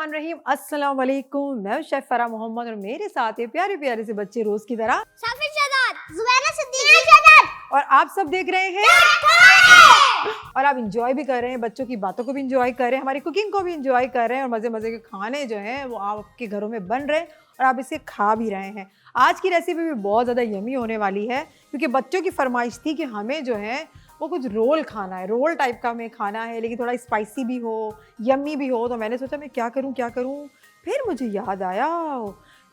बिस्मिल्लाहिर्रहमानिर्रहीम। अस्सलाम वालेकुम। मैं शेफ फरा मोहम्मद और मेरे साथ है प्यारे प्यारे से बच्चे रोज की तरह साफिर शहजाद, जुबैना सिद्दीकी और आप सब देख रहे हैं और आप इंजॉय भी कर रहे हैं, बच्चों की बातों को भी इंजॉय कर रहे हैं, हमारी कुकिंग को भी इंजॉय कर रहे हैं और मज़े मज़े के खाने जो हैं वो आपके घरों में बन रहे हैं और आप इसे खा भी रहे हैं। आज की रेसिपी भी बहुत ज़्यादा यमी होने वाली है क्योंकि बच्चों की फरमाइश थी कि हमें जो है वो कुछ रोल खाना है, रोल टाइप का हमें खाना है लेकिन थोड़ा स्पाइसी भी हो, यम्मी भी हो। तो मैंने सोचा मैं क्या करूँ। फिर मुझे याद आया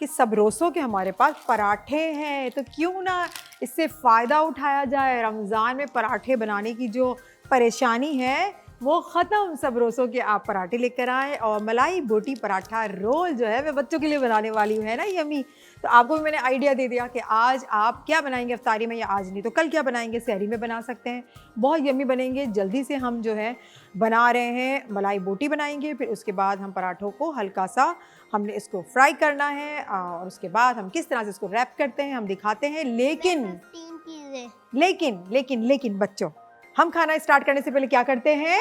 कि सबरोसों के हमारे पास पराठे हैं, तो क्यों ना इससे फ़ायदा उठाया जाए। रमज़ान में पराठे बनाने की जो परेशानी है वो ख़त्म, सबरोसों के आप पराठे लेकर आए और मलाई बोटी पराठा रोल जो है मैं बच्चों के लिए बनाने वाली हूँ, है ना यम्मी। तो आपको भी मैंने आइडिया दे दिया कि आज आप क्या बनाएंगे इफ्तारी में, या आज नहीं तो कल क्या बनाएंगे, सहरी में बना सकते हैं, बहुत यम्मी बनेंगे। जल्दी से हम जो है बना रहे हैं मलाई बोटी बनाएंगे, फिर उसके बाद हम पराठों को हल्का सा हमने इसको फ्राई करना है और उसके बाद हम किस तरह से इसको रैप करते हैं हम दिखाते हैं। लेकिन बच्चों, हम खाना स्टार्ट करने से पहले क्या करते हैं,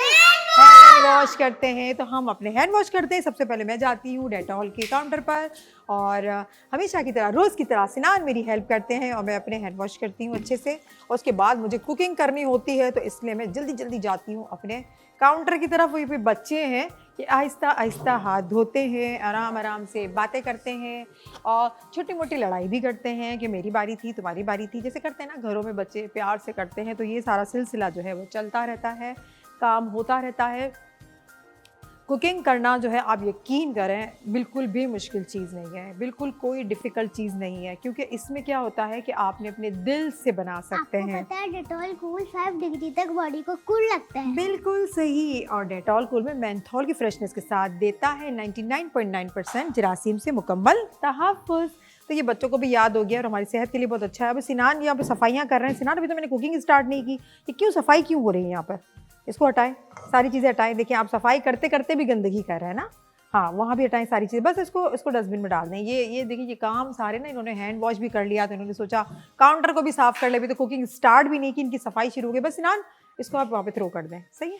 हैंड वॉश करते हैं। तो हम अपने हैंड वॉश करते हैं। सबसे पहले मैं जाती हूँ डेटॉल के काउंटर पर और हमेशा की तरह रोज़ की तरह सिनान मेरी हेल्प करते हैं और मैं अपने हैंड वॉश करती हूँ अच्छे से। और उसके बाद मुझे कुकिंग करनी होती है तो इसलिए मैं जल्दी जल्दी जाती हूँ अपने काउंटर की तरफ। वहीं पे बच्चे हैं कि आहिस्ता आहिस्ता हाथ धोते हैं, आराम आराम से बातें करते हैं और छोटी मोटी लड़ाई भी करते हैं कि मेरी बारी थी तुम्हारी बारी थी, जैसे करते हैं ना घरों में बच्चे प्यार से करते हैं। तो ये सारा सिलसिला जो है वो चलता रहता है, काम होता रहता है। कुकिंग करना जो है आप यकीन करें बिल्कुल भी मुश्किल चीज़ नहीं है, बिल्कुल कोई डिफ़िकल्ट चीज़ नहीं है, क्योंकि इसमें क्या होता है कि आपने अपने दिल से बना सकते हैं। आपको पता है डेटॉल कूल 5 डिग्री तक बॉडी को कूल लगता है। बिल्कुल सही। और डेटॉल कूल में मेंथोल की फ्रेशनेस के साथ देता है 99.9% जरासीम से मुकम्मल तहफ़्फ़ुज़। तो ये बच्चों को भी याद हो गया और हमारी सेहत के लिए बहुत अच्छा है। अभी सिनान यहाँ पे सफाइयाँ कर रहे हैं। सिनान अभी तो मैंने कुकिंग स्टार्ट नहीं की, ये क्यों सफाई क्यों हो रही है यहाँ पर, इसको हटाएं, सारी चीज़ें हटाएं। देखिए आप सफाई करते करते भी गंदगी कर रहे हैं ना, हाँ वहाँ भी हटाएं सारी चीज़ें, बस इसको डस्टबिन में डाल दें। ये देखिए ये काम सारे ना इन्होंने हैंड वॉश भी कर लिया, तो इन्होंने सोचा काउंटर को भी साफ़ कर ले। अभी तो कुकिंग स्टार्ट भी नहीं की, इनकी सफाई शुरू हो गई। बस सिनान इसको आप वहाँ पे थ्रो कर दें, सही है,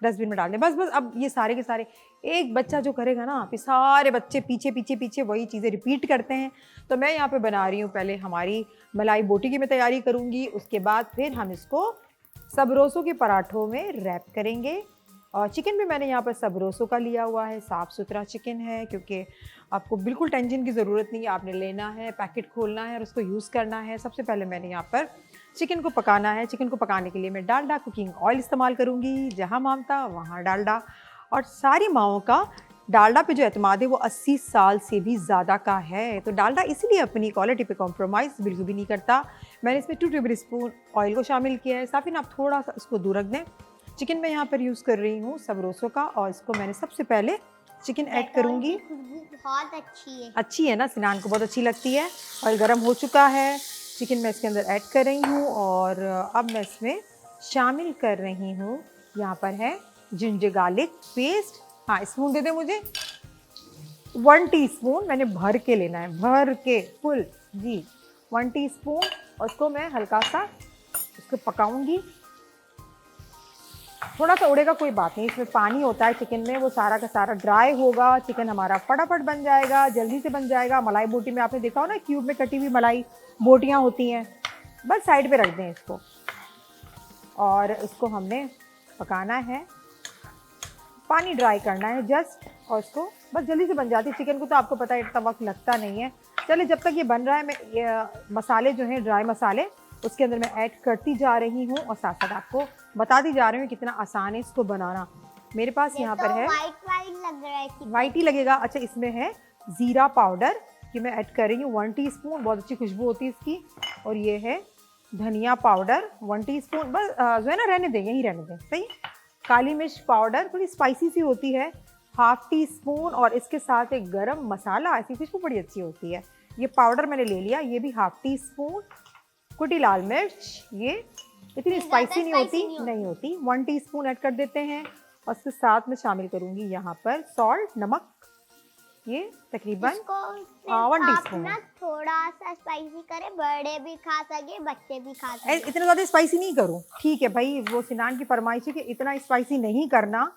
डस्टबिन में डाल दें बस। अब ये सारे के सारे एक बच्चा जो करेगा ना, फिर सारे बच्चे पीछे पीछे पीछे वही चीज़ें रिपीट करते हैं। तो मैं यहाँ पे बना रही हूँ, पहले हमारी मलाई बोटी की मैं तैयारी करूँगी, उसके बाद फिर हम इसको सबरोसों के पराठों में रैप करेंगे। और चिकन भी मैंने यहाँ पर सबरोसों का लिया हुआ है, साफ़ सुथरा चिकन है, क्योंकि आपको बिल्कुल टेंशन की ज़रूरत नहीं है। आपने लेना है, पैकेट खोलना है और उसको यूज़ करना है। सबसे पहले मैंने यहाँ पर चिकन को पकाना है। चिकन को पकाने के लिए मैं डालडा कुकिंग ऑयल इस्तेमाल करूँगी, जहाँ मामता वहाँ डालडा। और सारी माओं का डालडा पे जो एतमाद है वो 80 साल से भी ज़्यादा का है। तो डालडा इसीलिए अपनी क्वालिटी पे कॉम्प्रोमाइज़ बिल्कुल भी नहीं करता। मैंने इसमें 2 टेबल स्पून ऑयल को शामिल किया है। साफ़िन आप थोड़ा सा इसको दूर रख दें। चिकन मैं यहाँ पर यूज़ कर रही हूँ सबरोसों का और इसको मैंने सबसे पहले चिकन ऐड करूँगी। बहुत अच्छी है ना, सिनान को बहुत अच्छी लगती है। ऑयल गर्म हो चुका है, चिकन मैं इसके अंदर ऐड कर रही हूँ और अब मैं इसमें शामिल कर रही हूँ, यहाँ पर है जिंजर गार्लिक पेस्ट। हाँ स्पून दे दें मुझे, 1 टीस्पून मैंने भर के लेना है, भर के फुल जी 1 टीस्पून। और उसको मैं हल्का सा इसको पकाऊंगी। थोड़ा सा उड़ेगा कोई बात नहीं, इसमें पानी होता है चिकन में, वो सारा का सारा ड्राई होगा, चिकन हमारा फटाफट बन जाएगा, जल्दी से बन जाएगा। मलाई बोटी में आपने देखा हो ना क्यूब में कटी हुई मलाई बोटियाँ होती हैं, बस साइड पे रख दें इसको और इसको हमने पकाना है, पानी ड्राई करना है जस्ट, और इसको बस जल्दी से बन जाती है। चिकन को तो आपको पता है इतना वक्त लगता नहीं है। चलिए जब तक ये बन रहा है मैं ये मसाले जो हैं ड्राई मसाले उसके अंदर मैं ऐड करती जा रही हूँ और साथ साथ आपको बताती जा रही हूँ कितना आसान है इसको बनाना। मेरे पास यहाँ पर है, वाइट लग रहा है, वाइट ही लगेगा। अच्छा इसमें है ज़ीरा पाउडर, ये मैं ऐड कर रही हूँ 1 टीस्पून, बहुत अच्छी खुशबू होती है इसकी। और ये है धनिया पाउडर 1 टीस्पून, बस जो है ना रहने दें, यहीं रहने दें, सही। काली मिर्च पाउडर थोड़ी स्पाइसी सी होती है, 1/2 टीस्पून। और इसके साथ एक गरम मसाला, ऐसी खुशबू बड़ी अच्छी होती है, ये पाउडर मैंने ले लिया, ये भी 1/2 टीस्पून। कुटी लाल मिर्च, ये इतनी स्पाइसी नहीं होती 1 टीस्पून ऐड कर देते हैं। और उसके साथ में शामिल करूँगी यहाँ पर सॉल्ट, नमक, ये तकरीबन 1 टीस्पून। थोड़ा सा स्पाइसी करे, बड़े भी खा सके बच्चे भी खा सके। इतना ज़्यादा स्पाइसी नहीं करूँ, ठीक है भाई, वो सिनान की फरमाइश है कि इतना स्पाइसी नहीं करना,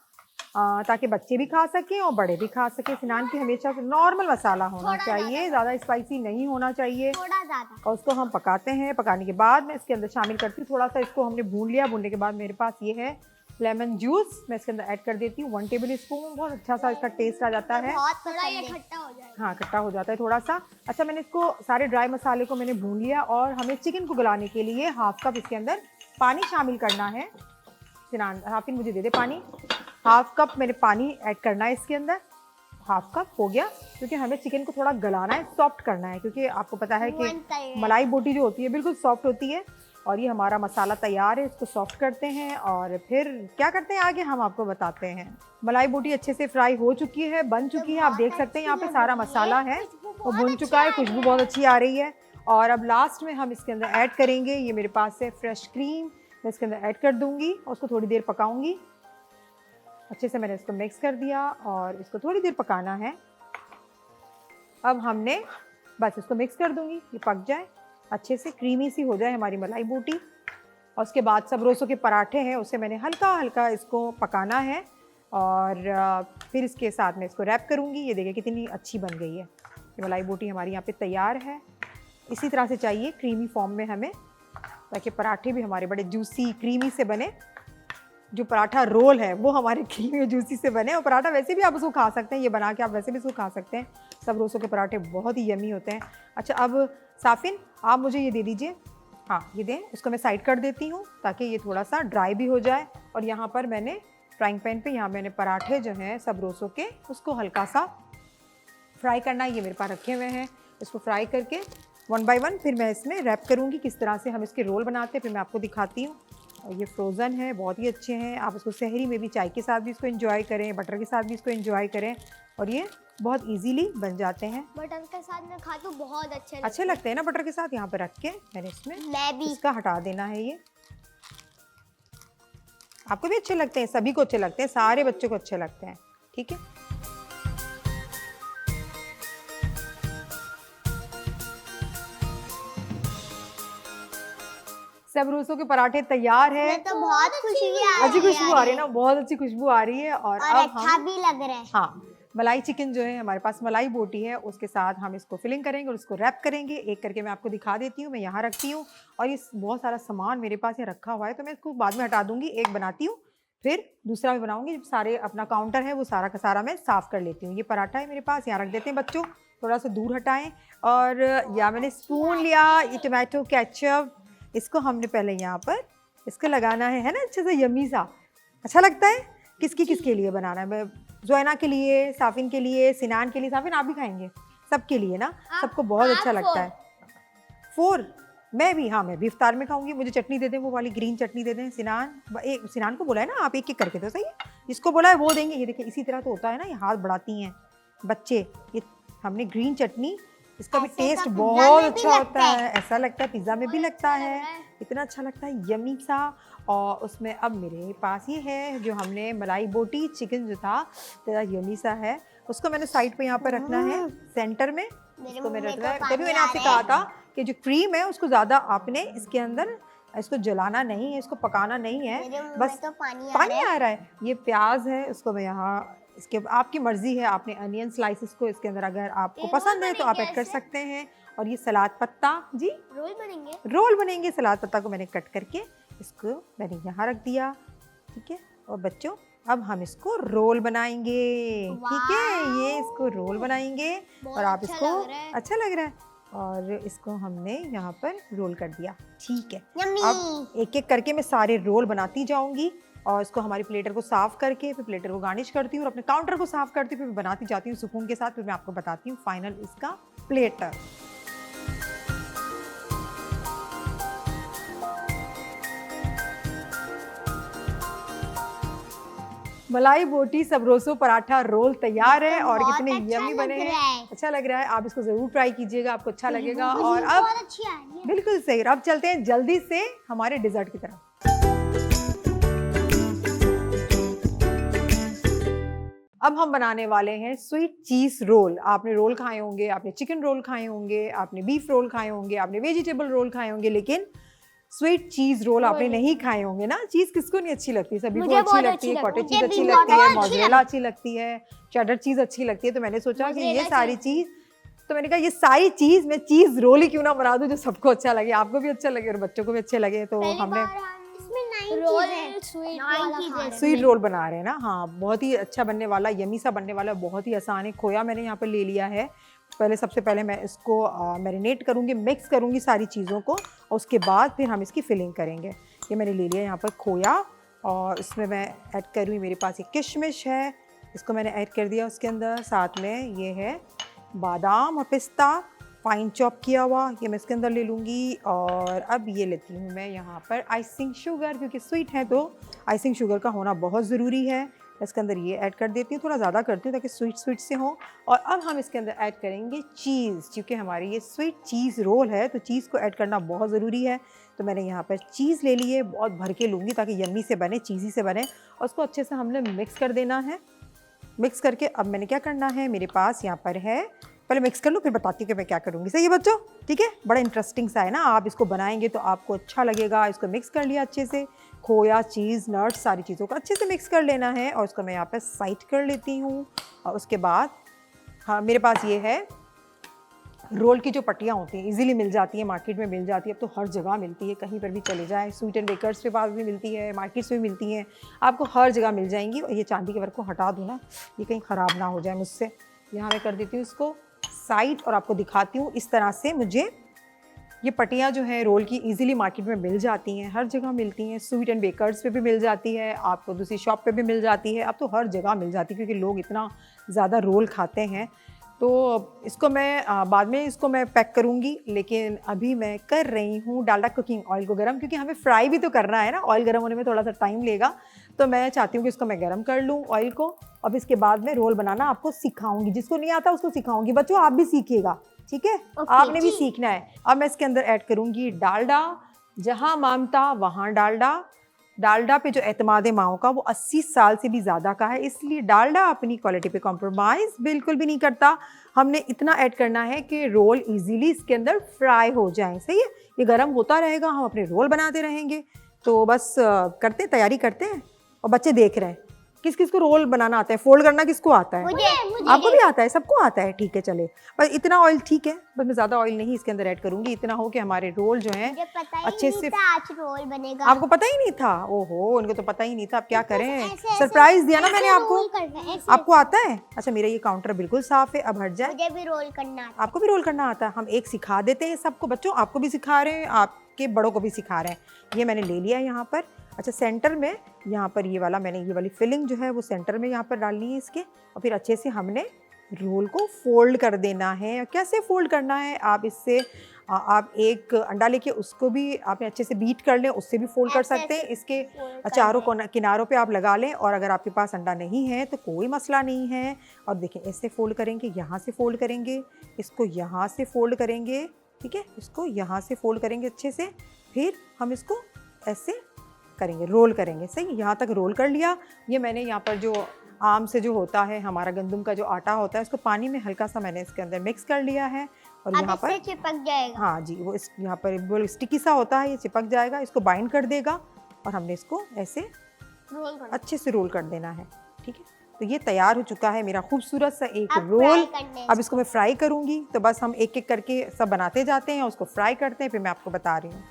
ताकि बच्चे भी खा सकें और बड़े भी खा सकें। सिनान की हमेशा नॉर्मल मसाला होना थोड़ा चाहिए, ज़्यादा स्पाइसी नहीं होना चाहिए। थोड़ा ज्यादा। और उसको हम पकाते हैं। पकाने के बाद मैं इसके अंदर शामिल करती हूँ थोड़ा सा, इसको हमने भून लिया। भूनने के बाद मेरे पास ये है लेमन जूस, मैं इसके अंदर ऐड कर देती हूँ 1 टेबल स्पून। बहुत अच्छा सा इसका टेस्ट आ जाता है। बहुत थोड़ा ये खट्टा हो जाएगा। हाँ, खट्टा हो जाता है थोड़ा सा। अच्छा, मैंने इसको सारे ड्राई मसाले को मैंने भून लिया और हमें चिकन को गलाने के लिए 1/2 कप इसके अंदर पानी शामिल करना है। सिनान, हाफिन मुझे दे दे पानी। 1/2 कप मैंने पानी ऐड करना है इसके अंदर। 1/2 कप हो गया, क्योंकि हमें चिकन को थोड़ा गलाना है, सॉफ्ट करना है, क्योंकि आपको पता है कि मलाई बोटी जो होती है बिल्कुल सॉफ्ट होती है। और ये हमारा मसाला तैयार है, इसको सॉफ्ट करते हैं और फिर क्या करते हैं आगे हम आपको बताते हैं। मलाई बोटी अच्छे से फ्राई हो चुकी है, बन चुकी है। आप देख सकते हैं यहाँ पे सारा मसाला है वो भुन चुका है, खुशबू बहुत अच्छी आ रही है। और अब लास्ट में हम इसके अंदर ऐड करेंगे, ये मेरे पास है फ्रेश क्रीम, मैं इसके अंदर ऐड कर दूंगी और उसको थोड़ी देर पकाऊंगी। अच्छे से मैंने इसको मिक्स कर दिया और इसको थोड़ी देर पकाना है। अब हमने बस इसको मिक्स कर दूंगी, ये पक जाए अच्छे से, क्रीमी सी हो जाए हमारी मलाई बोटी। और उसके बाद सबरोसो के पराठे हैं, उससे मैंने हल्का हल्का इसको पकाना है और फिर इसके साथ में इसको रैप करूंगी। ये देखिए कितनी अच्छी बन गई है। ये मलाई बोटी हमारी यहाँ पे तैयार है। इसी तरह से चाहिए क्रीमी फॉर्म में हमें, ताकि पराठे भी हमारे बड़े जूसी क्रीमी से बने। जो पराठा रोल है वो हमारे क्रीमी और जूसी से बने। और पराठा वैसे भी आप उसको खा सकते हैं, ये बना के आप वैसे भी उसको खा सकते हैं। सब रोसों के पराठे बहुत ही यमी होते हैं। अच्छा, अब साफिन आप मुझे ये दे दीजिए। हाँ, ये दें, इसको मैं साइड कर देती हूँ ताकि ये थोड़ा सा ड्राई भी हो जाए। और यहाँ पर मैंने फ्राइंग पैन पे यहाँ मैंने पराठे जो हैं सब रोसों के, उसको हल्का सा फ्राई करना है। ये मेरे पास रखे हुए हैं, इसको फ्राई करके 1 बाय 1 फिर मैं इसमें रैप करूँगी। किस तरह से हम इसके रोल बनाते हैं फिर मैं आपको दिखाती हूँ। और ये फ्रोज़न है, बहुत ही अच्छे हैं। आप इसको सहरी में भी, चाय के साथ भी इसको एंजॉय करें, बटर के साथ भी इसको एंजॉय करें। और ये बहुत इजीली बन जाते हैं। बटर के साथ में खा तो बहुत अच्छे लगते हैं ना बटर के साथ। यहाँ पे रख के मैंने इसमें इसका हटा देना है। ये आपको भी अच्छे लगते हैं, सभी को अच्छे लगते हैं, सारे बच्चों को अच्छे लगते हैं। ठीक है, सब रोसों के पराठे तैयार है। तो बहुत खुशी आ अच्छी खुशबू आ रही है ना, बहुत अच्छी खुशबू आ रही है। और अब अच्छा भी लग रहा है। हाँ, मलाई चिकन जो है हमारे पास, मलाई बोटी है, उसके साथ हम इसको फिलिंग करेंगे और इसको रैप करेंगे। एक करके मैं आपको दिखा देती हूँ। मैं यहाँ रखती हूँ और ये बहुत सारा सामान मेरे पास यहाँ रखा हुआ है, तो मैं इसको बाद में हटा दूंगी। एक बनाती हूँ फिर दूसरा भी बनाऊंगी। सारे अपना काउंटर है वो सारा का सारा मैं साफ़ कर लेती हूँ। ये पराठा है मेरे पास, यहाँ रख देते हैं। बच्चों थोड़ा सा दूर हटाएं। और या मैंने स्पून लिया, ये टमाटो केचप, इसको हमने पहले यहाँ पर इसको लगाना है ना, अच्छे से यमी सा अच्छा लगता है। किसके लिए बनाना है? मैं जोयना के लिए, साफिन के लिए, सिनान के लिए। साफिन आप भी खाएंगे? सबके लिए ना, सबको बहुत अच्छा लगता है। 4 मैं भी, हाँ मैं भी इफ्तार में खाऊंगी। मुझे चटनी दे दें, वो वाली ग्रीन चटनी दे दें। सिनान को बोला है ना, आप एक एक करके तो सही है, जिसको बोला है वो देंगे। ये देखिए इसी तरह तो होता है ना, ये हाथ बढ़ाती हैं बच्चे। ये हमने ग्रीन चटनी, इसका भी टेस्ट बहुत अच्छा होता है। ऐसा लगता है पिज़्ज़ा में भी लगता है, इतना अच्छा लगता है, यमी सा। और उसमें अब मेरे पास ये है जो हमने मलाई बोटी चिकन जो था, तेरा यमी सा है, उसको मैंने साइड पे यहाँ पर रखना है सेंटर में। इसको मैंने रखना है। तभी मैंने आपसे कहा था कि जो क्रीम है उसको ज़्यादा आपने इसके अंदर इसको जलाना नहीं है, इसको पकाना नहीं है, बस तो पानी आ रहा है। ये प्याज है, उसको मैं यहाँ, इसके आपकी मर्जी है, आपने अनियन स्लाइसेस को इसके अंदर अगर आपको पसंद है तो आप ऐड कर सकते हैं। और ये सलाद पत्ता, जी रोल बनेंगे। सलाद पत्ता को मैंने कट करके इसको मैंने यहाँ रख दिया। ठीक है, और बच्चों अब हम इसको रोल बनाएंगे। ठीक है, ये इसको रोल बनाएंगे और आप इसको अच्छा लग रहा है और इसको हमने यहाँ पर रोल कर दिया। ठीक है, अब एक एक करके मैं सारे रोल बनाती जाऊंगी और इसको हमारी प्लेटर को साफ करके फिर प्लेटर को गार्निश करती हूँ और अपने काउंटर को साफ करती हूँ, फिर बनाती जाती हूँ सुकून के साथ। फिर मैं आपको बताती हूँ फाइनल इसका प्लेटर। मलाई बोटी सबरोसो पराठा रोल तैयार है और कितने यमी बने हैं। अच्छा लग रहा है, आप इसको जरूर ट्राई कीजिएगा, आपको अच्छा लगेगा। और अब बिल्कुल सही, अब चलते हैं जल्दी से हमारे डिजर्ट की तरफ। अब हम बनाने वाले हैं स्वीट चीज रोल। आपने रोल खाए होंगे, आपने चिकन रोल खाए होंगे, आपने बीफ रोल खाए होंगे, आपने वेजिटेबल रोल खाए होंगे, लेकिन स्वीट चीज रोल आपने नहीं खाए होंगे ना। चीज किसको नहीं अच्छी लगती, सभी को मुझे अच्छी बहुत लगती है, अच्छी कॉटेज लगती चीज है, अच्छी मुझे लगती है, बहुत अच्छी मोज़रेला अच्छी लगती है, चेडर चीज अच्छी लगती है। तो मैंने सोचा कि ये मोज़रेला सारी चीज, तो मैंने कहा ये सारी चीज मैं चीज रोल ही क्यों ना बना दूं जो सबको अच्छा लगे, आपको भी अच्छा लगे और बच्चों को भी अच्छे लगे। तो हमने स्वीट रोल बना रहे हैं ना। हाँ, बहुत ही अच्छा बनने वाला, यमी सा बनने वाला, बहुत ही आसान है। खोया मैंने यहाँ पर ले लिया है। पहले सबसे पहले मैं इसको मैरिनेट करूँगी, मिक्स करूँगी सारी चीज़ों को, और उसके बाद फिर हम इसकी फिलिंग करेंगे। ये मैंने ले लिया यहाँ पर खोया, और इसमें मैं ऐड करूँगी, मेरे पास ये किशमिश है, इसको मैंने ऐड कर दिया उसके अंदर। साथ में ये है बादाम और पिस्ता फाइन चॉप किया हुआ, ये मैं इसके अंदर ले लूँगी। और अब ये लेती हूँ मैं यहाँ पर आइसिंग शुगर, क्योंकि स्वीट है तो आइसिंग शुगर का होना बहुत ज़रूरी है। इसके अंदर ये ऐड कर देती हूँ, थोड़ा ज़्यादा करती हूँ ताकि स्वीट स्वीट से हो। और अब हम इसके अंदर ऐड करेंगे चीज़, क्योंकि हमारी ये स्वीट चीज़ रोल है तो चीज़ को ऐड करना बहुत ज़रूरी है। तो मैंने यहाँ पर चीज़ ले ली है, बहुत भर के लूँगी ताकि यम्मी से बने, चीज़ी से बने। और उसको अच्छे से हमने मिक्स कर देना है। मिक्स करके अब मैंने क्या करना है, मेरे पास यहाँ पर है, पहले मिक्स कर लूँ फिर बताती हूँ कि मैं क्या करूँगी। सही है बच्चों, ठीक है। बड़ा इंटरेस्टिंग सा है ना, आप इसको बनाएंगे तो आपको अच्छा लगेगा। इसको मिक्स कर लिया अच्छे से, खोया, चीज़, नट्स, सारी चीज़ों को अच्छे से मिक्स कर लेना है। और इसको मैं यहाँ पर साइड कर लेती हूँ। और उसके बाद हाँ, मेरे पास ये है रोल की जो पट्टियाँ होती हैं, इजीली मिल जाती है, मार्केट में मिल जाती है। अब तो हर जगह मिलती है, कहीं पर भी चले जाए, स्वीट एंड बेकर्स के पास भी मिलती है, मार्केट्स में भी मिलती हैं, आपको हर जगह मिल जाएंगी। और ये चांदी के वर्क को हटा दूँ ना, ये कहीं ख़राब ना हो जाए मुझसे। यहाँ मैं कर देती हूँ इसको साइड, और आपको दिखाती हूँ इस तरह से। मुझे ये पट्टियाँ जो है रोल की इजीली मार्केट में मिल जाती हैं, हर जगह मिलती हैं, स्वीट एंड बेकर्स पे भी मिल जाती है, आपको दूसरी शॉप पे भी मिल जाती है। अब तो हर जगह मिल जाती है क्योंकि लोग इतना ज़्यादा रोल खाते हैं। तो इसको मैं बाद में इसको मैं पैक करूँगी, लेकिन अभी मैं कर रही हूँ डालडा कुकिंग ऑयल को गर्म, क्योंकि हमें फ्राई भी तो करना है ना, ऑयल गर्म होने में थोड़ा सा टाइम लेगा। तो मैं चाहती हूँ कि इसको मैं गर्म कर लूँ ऑयल को। अब इसके बाद में रोल बनाना आपको सिखाऊंगी, जिसको नहीं आता उसको सिखाऊंगी। बच्चों आप भी सीखिएगा, ठीक है, आपने भी सीखना है। अब मैं इसके अंदर ऐड करूँगी डालडा, जहाँ मामता वहाँ डालडा। डालडा पे जो एतमाद माओ का वो 80 साल से भी ज़्यादा का है, इसलिए डालडा अपनी क्वालिटी पे कॉम्प्रोमाइज़ बिल्कुल भी नहीं करता। हमने इतना ऐड करना है कि रोल इजीली इसके अंदर फ्राई हो जाए। सही है, ये गर्म होता रहेगा, हम अपने रोल बनाते रहेंगे। तो बस करते हैं, तैयारी करते हैं। और बच्चे देख रहे हैं, किस किस को रोल बनाना आता है, फोल्ड करना किसको आता है? मुझे आपको भी आता है, सबको आता है, ठीक है। चले, पर इतना ऑयल ठीक है, बस मैं ज़्यादा ऑयल नहीं इसके अंदर ऐड करूँगी। इतना हो कि हमारे रोल जो हैं मुझे पता ही अच्छे नहीं से। था आज रोल बनेगा। आपको पता ही नहीं था? ओहो, उनको तो पता ही नहीं था। अब क्या करें, सरप्राइज दिया ना मैंने आपको। आपको आता है? अच्छा, मेरा ये काउंटर बिल्कुल साफ है, अब हट जाए। मुझे भी रोल करना आता है। आपको भी रोल करना आता है? हम एक सिखा देते हैं सबको। बच्चों आपको भी सिखा रहे हैं, आपके बड़ों को भी सिखा रहे हैं। ये मैंने ले लिया है यहाँ पर। अच्छा, सेंटर में यहाँ पर ये वाला, मैंने ये वाली फिलिंग जो है वो सेंटर में यहाँ पर डालनी है इसके। और फिर अच्छे से हमने रोल को फोल्ड कर देना है। कैसे फोल्ड करना है, आप इससे आप एक अंडा लेके उसको भी आपने अच्छे से बीट कर लें, उससे भी फोल्ड कर सकते हैं। इसके चारों किनारों पे आप लगा लें। और अगर आपके पास अंडा नहीं है तो कोई मसला नहीं है। और देखिए ऐसे फोल्ड करेंगे, यहाँ से फोल्ड करेंगे, इसको यहाँ से फोल्ड करेंगे, ठीक है, इसको यहाँ से फोल्ड करेंगे अच्छे से। फिर हम इसको ऐसे करेंगे, रोल करेंगे। सही, यहाँ तक रोल कर लिया। ये मैंने यहाँ पर जो आम से जो होता है हमारा गंदम का जो आटा होता है, उसको पानी में हल्का सा मैंने इसके अंदर मिक्स कर लिया है। और यहाँ पर चिपक जाएगा। हाँ जी, वो यहाँ पर वो स्टिकी सा होता है, ये चिपक जाएगा, इसको बाइंड कर देगा। और हमने इसको ऐसे अच्छे से रोल कर देना है, ठीक है। तो ये तैयार हो चुका है मेरा खूबसूरत सा एक रोल। अब इसको मैं फ्राई करूँगी। तो बस हम एक एक करके सब बनाते जाते हैं, उसको फ्राई करते हैं, फिर मैं आपको बता रही हूँ।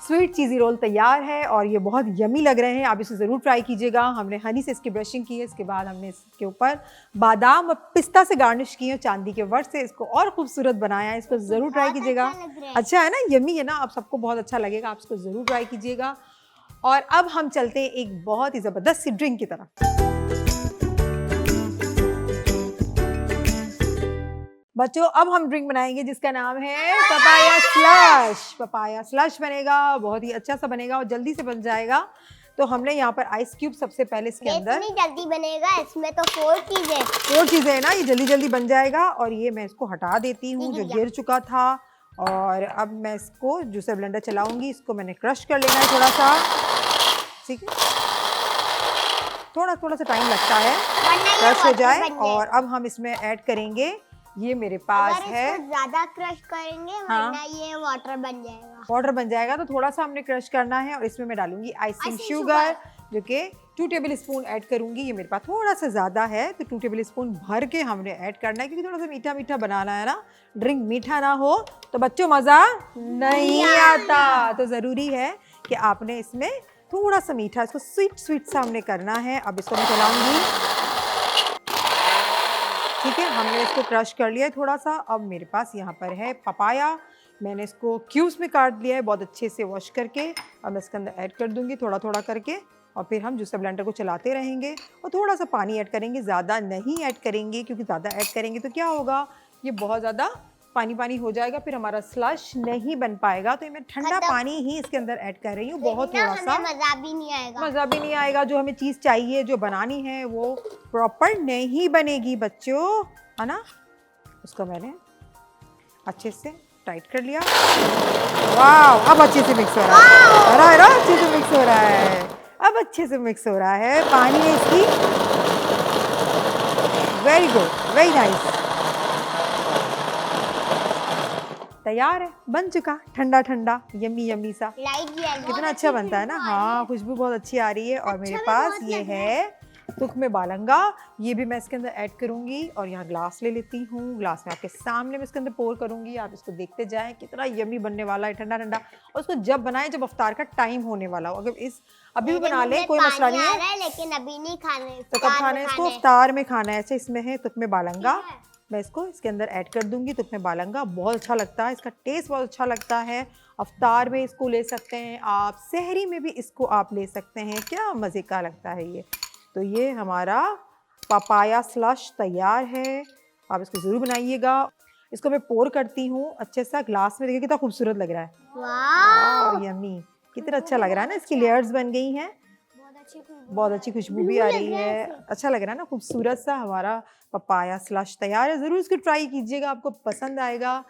स्वीट चीज़ी रोल तैयार है और ये बहुत यमी लग रहे हैं। आप इसे ज़रूर ट्राई कीजिएगा। हमने हनी से इसकी ब्रशिंग की है, इसके बाद हमने इसके ऊपर बादाम और पिस्ता से गार्निश की है, चांदी के वर्क से इसको और खूबसूरत बनाया है। इसको ज़रूर ट्राई कीजिएगा। अच्छा है ना, यमी है ना, आप सबको बहुत अच्छा लगेगा। आप इसको ज़रूर ट्राई कीजिएगा। और अब हम चलते हैं एक बहुत ही ज़बरदस्त सी ड्रिंक की तरफ। बच्चों अब हम ड्रिंक बनाएंगे जिसका नाम है पपाया स्लश। पपाया स्लश बनेगा, बहुत ही अच्छा सा बनेगा और जल्दी से बन जाएगा। तो हमने यहाँ पर आइस क्यूब सबसे पहले इसके अंदर, इतनी जल्दी बनेगा, इसमें तो 4 चीजें है ना, ये जल्दी जल्दी बन जाएगा। और ये मैं इसको हटा देती हूँ जो गिर चुका था। और अब मैं इसको जूसर ब्लेंडर चलाऊंगी। इसको मैंने क्रश कर लेना है थोड़ा सा, ठीक है। थोड़ा थोड़ा सा टाइम लगता है वरना ये क्रश हो water जाए। बन जाएगा। और अब हम इसमें ऐड करेंगे, ये मेरे पास अगर है, इसको ज्यादा क्रश करेंगे हाँ। वरना ये वाटर बन जाएगा। पाउडर बन जाएगा। तो थोड़ा सा हमने क्रश करना है और इसमें मैं डालूंगी आइसिंग Icing शुगर, जो कि 2 टेबल स्पून ऐड करूंगी। ये मेरे पास थोड़ा सा ज़्यादा है तो 2 टेबल स्पून भर के हमने ऐड करना है, क्योंकि थोड़ा सा मीठा मीठा बनाना है ना। ड्रिंक मीठा ना हो तो बच्चों मज़ा नहीं आता। तो ज़रूरी है कि आपने इसमें थोड़ा सा मीठा, इसको स्वीट स्वीट सा हमने करना है। अब इसको मैं चलाऊंगी, ठीक है। हमने इसको क्रश कर लिया है थोड़ा सा। अब मेरे पास यहाँ पर है पपाया, मैंने इसको क्यूब्स में काट लिया है बहुत अच्छे से वॉश करके। अब मैं इसके अंदर ऐड कर दूंगी थोड़ा थोड़ा करके, और फिर हम जूसर ब्लेंडर को चलाते रहेंगे। और थोड़ा सा पानी ऐड करेंगे, ज़्यादा नहीं ऐड करेंगे, क्योंकि ज़्यादा ऐड करेंगे तो क्या होगा, ये बहुत ज़्यादा पानी पानी हो जाएगा, फिर हमारा स्लश नहीं बन पाएगा। तो मैं ठंडा पानी ही इसके अंदर ऐड कर रही हूँ, बहुत थोड़ा सा। मजा भी नहीं आएगा। मज़ा भी नहीं आएगा। जो हमें चीज़ चाहिए, जो बनानी है, वो प्रॉपर नहीं बनेगी बच्चों, है ना। उसको मैंने अच्छे से टाइट कर लिया। वाह, अब अच्छे से मिक्स हो रहा है। अरे अच्छे से मिक्स हो रहा है, अब अच्छे से मिक्स हो रहा है। पानी है इसकी, वेरी गुड, वेरी नाइस। तैयार है, बन चुका, ठंडा ठंडा यम्मी यम्मी सा। लाइट येलो कितना अच्छा बनता है ना। हाँ, खुशबू बहुत अच्छी आ रही है। और मेरे पास ये है तुख्मे बालंगा, ये भी मैं इसके अंदर ऐड करूंगी। और यहाँ ग्लास ले लेती हूँ, ग्लास में आपके सामने मैं इसके अंदर पोर करूंगी। आप इसको देखते जाएं, कितना यम्मी बनने वाला है, ठंडा ठंडा। और उसको जब बनाएं जब अफ्तार का टाइम होने वाला हो। अगर इस अभी भी बना लें कोई मसला नहीं है, लेकिन अभी नहीं खाने। तो कब खाना है इसको, अफ्तार में खाना है। ऐसे इसमें है तुख्मे बालंगा, मैं इसको इसके अंदर ऐड कर दूंगी। तुख्मे बालंगा बहुत अच्छा लगता है, इसका टेस्ट बहुत अच्छा लगता है। अफ्तार में इसको ले सकते हैं आप, सहरी में भी इसको आप ले सकते हैं, क्या मज़े का लगता है ये। तो ये हमारा पपाया स्लश तैयार है, आप इसको ज़रूर बनाइएगा। इसको मैं पोर करती हूँ अच्छे सा ग्लास में। देखिए कितना खूबसूरत लग रहा है, वाह यम्मी, कितना अच्छा लग रहा है ना। इसकी लेयर्स बन गई हैं, बहुत अच्छी खुशबू भी आ रही है, अच्छा लग रहा है ना, खूबसूरत सा हमारा पपाया स्लश तैयार है। ज़रूर इसको ट्राई कीजिएगा, आपको पसंद आएगा।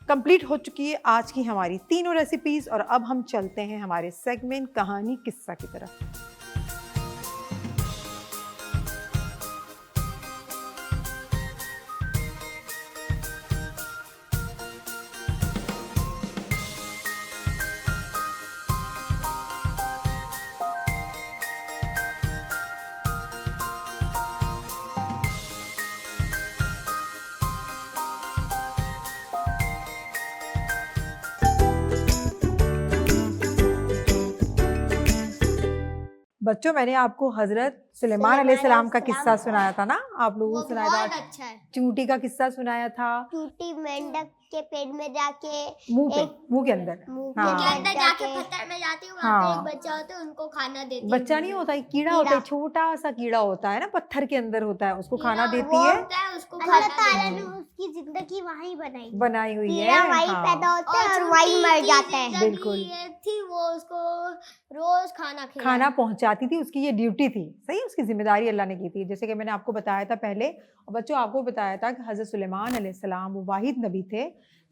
कंप्लीट हो चुकी है आज की हमारी तीनों रेसिपीज़। और अब हम चलते हैं हमारे सेगमेंट कहानी किस्सा की तरफ। बच्चों, मैंने आपको हजरत सुलेमान अलैहिस्सलाम का किस्सा सुनाया था ना, आप लोगों को सुनाया था। अच्छा है। चूंटी का किस्सा सुनाया था, टूटी मेंढक के पेट में जाके, मुंह के अंदर, मुंह हाँ। के अंदर जाके पत्थर में जाती है, वहाँ पे हाँ। एक बच्चा होता है, उनको खाना देती है। बच्चा नहीं होता, एक कीड़ा होता है, छोटा सा कीड़ा होता है ना, पत्थर के अंदर होता है, उसको खाना देती वो है। होता है, उसको अल्लाह ताला ने उसकी जिंदगी वहीं बनाई हुई है, कीड़ा वहीं हाँ। पैदा होता है और वहीं मर जाता है। बिल्कुल थी वो उसको रोज खाना पहुंचाती थी, उसकी ये ड्यूटी थी, सही, उसकी जिम्मेदारी अल्लाह ने की थी। जैसे कि मैंने आपको बताया था पहले, और बच्चों आपको बताया था कि हज़रत सुलेमान अलैहिस्सलाम वो वाहिद नबी थे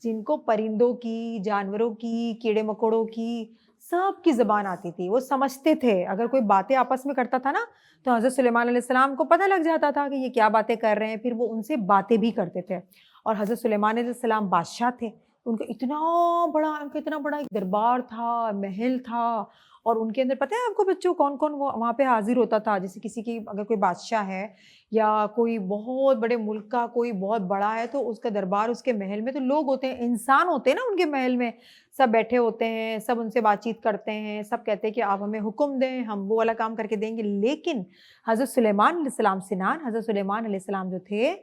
जिनको परिंदों की, जानवरों की, कीड़े मकोड़ों की, सब की ज़बान आती थी। वो समझते थे, अगर कोई बातें आपस में करता था ना, तो हज़रत सुलेमान अलैहिस्सलाम को पता लग जाता था कि ये क्या बातें कर रहे हैं, फिर वो उनसे बातें भी करते थे। और हज़रत सुलेमान अलैहिस्सलाम बादशाह थे, उनका इतना बड़ा एक दरबार था, महल था। और उनके अंदर पता है आपको बच्चों कौन कौन वो वहाँ पे हाजिर होता था। जैसे किसी की अगर कोई बादशाह है या कोई बहुत बड़े मुल्क का कोई बहुत बड़ा है, तो उसका दरबार, उसके महल में तो लोग होते हैं, इंसान होते हैं ना उनके महल में, सब बैठे होते हैं, सब उनसे बातचीत करते हैं, सब कहते हैं कि आप हमें हुक्म दें, हम वो वाला काम करके देंगे। लेकिन हज़रत सुलेमान अलैहिस्सलाम सिनान, हज़रत सुलेमान अलैहिस्सलाम जो थे,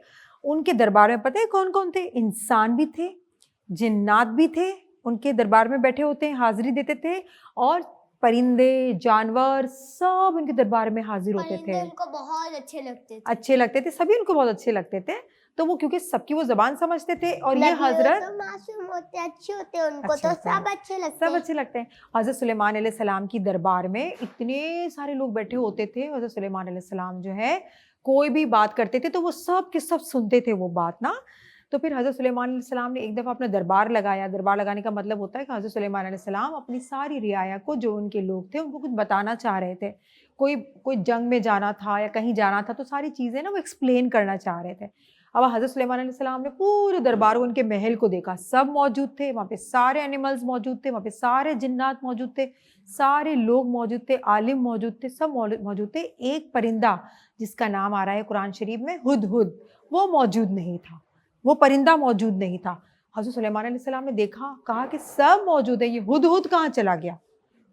उनके दरबार में पता है कौन कौन थे, इंसान भी थे, जिन्नात भी थे, उनके दरबार में बैठे होते हैं, हाजिरी देते थे। और परिंदे, जानवर सब उनके दरबार में हाजिर होते थे। उनको बहुत अच्छे लगते थे, सभी उनको बहुत अच्छे लगते थे। तो वो क्योंकि सबकी वो जबान समझते थे। और ये हजरत तो मासूम होते, अच्छे होते, उनको अच्छे तो होते हैं, सब अच्छे लगते हैं। हजरत सुलेमान अलैहिस्सलाम की दरबार में इतने सारे लोग बैठे होते थे। हजरत सुलेमान अलैहिस्सलाम जो है कोई भी बात करते थे तो वो सब के सब सुनते थे वो बात ना। तो फिर हज़रत सुलेमान अलैहिस्सलाम ने एक दफ़ा अपना दरबार लगाया। दरबार लगाने का मतलब होता है कि हज़रत सुलेमान अलैहिस्सलाम अपनी सारी रियाया को, जो उनके लोग थे, उनको कुछ बताना चाह रहे थे, कोई कोई जंग में जाना था या कहीं जाना था, तो सारी चीज़ें ना वो एक्सप्लेन करना चाह रहे थे। अब हज़रत सुलेमान अलैहिस्सलाम ने पूरे दरबार को, उनके महल को देखा, सब मौजूद थे वहाँ पे, सारे एनिमल्स मौजूद थे वहाँ पे, सारे जिन्नात मौजूद थे, सारे लोग मौजूद थे, आलिम मौजूद थे, सब मौजूद थे। एक परिंदा जिसका नाम आ रहा है कुरान शरीफ में हुदहुद, वो मौजूद नहीं था, वो परिंदा मौजूद नहीं था। हज़रत सुलेमान अलैहिस्सलाम ने देखा, कहा कि सब मौजूद है, ये हुदहुद कहाँ चला गया,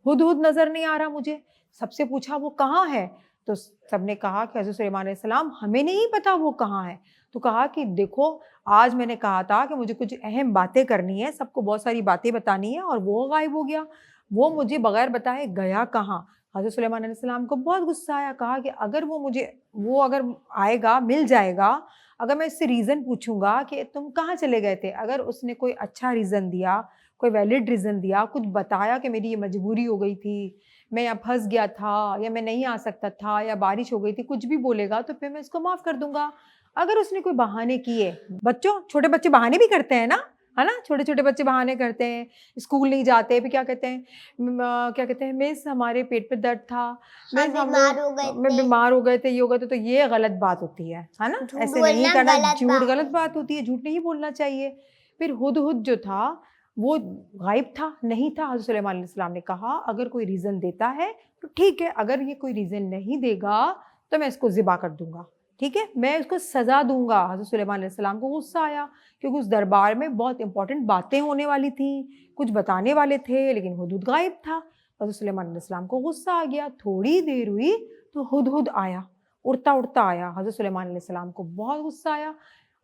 हुदहुद नज़र नहीं आ रहा मुझे। सबसे पूछा वो कहाँ है, तो सबने कहा कि हज़रत सुलेमान अलैहिस्सलाम हमें नहीं पता वो कहाँ है। तो कहा कि देखो, आज मैंने कहा था कि मुझे कुछ अहम बातें करनी है, सबको बहुत सारी बातें बतानी है, और वो गायब हो गया, वो मुझे बगैर बताए गया कहाँ। हज़रत सुलेमान अलैहिस्सलाम को बहुत गुस्सा आया, कहा कि अगर वो अगर आएगा, मिल जाएगा, अगर मैं इससे रीज़न पूछूंगा कि तुम कहाँ चले गए थे, अगर उसने कोई अच्छा रीज़न दिया, कोई वैलिड रीज़न दिया, कुछ बताया कि मेरी ये मजबूरी हो गई थी, मैं यहाँ फंस गया था, या मैं नहीं आ सकता था, या बारिश हो गई थी, कुछ भी बोलेगा तो फिर मैं इसको माफ़ कर दूंगा। अगर उसने कोई बहाने किए, बच्चों, छोटे बच्चे बहाने भी करते हैं ना, है ना, छोटे छोटे बच्चे बहाने करते हैं, स्कूल नहीं जाते, फिर क्या कहते हैं, क्या कहते हैं, मिस हमारे पेट पे दर्द था, मिस हम लोग मैं बीमार हो गए थे, ये हो गए थे, तो ये गलत बात होती है ना, ऐसे नहीं करना, झूठ गलत बात होती है, झूठ नहीं बोलना चाहिए। फिर हुदहुद जो था वो गायब था, नहीं था। हज़रत सुलेमान अलैहिस्सलाम ने कहा अगर कोई रीज़न देता है तो ठीक है, अगर ये कोई रीज़न नहीं देगा तो मैं इसको ज़िबा कर दूंगा, ठीक है, मैं उसको सज़ा दूंगा। हज़रत सुलेमान अलैहिस्सलाम को गुस्सा आया, क्योंकि उस दरबार में बहुत इंपॉर्टेंट बातें होने वाली थी, कुछ बताने वाले थे, लेकिन हुदहुद गायब था। हज़रत सुलेमान अलैहिस्सलाम को गुस्सा आ गया। थोड़ी देर हुई तो हुदहुद आया, उड़ता उड़ता आया। हज़रत सुलेमान अलैहिस्सलाम को बहुत गुस्सा आया,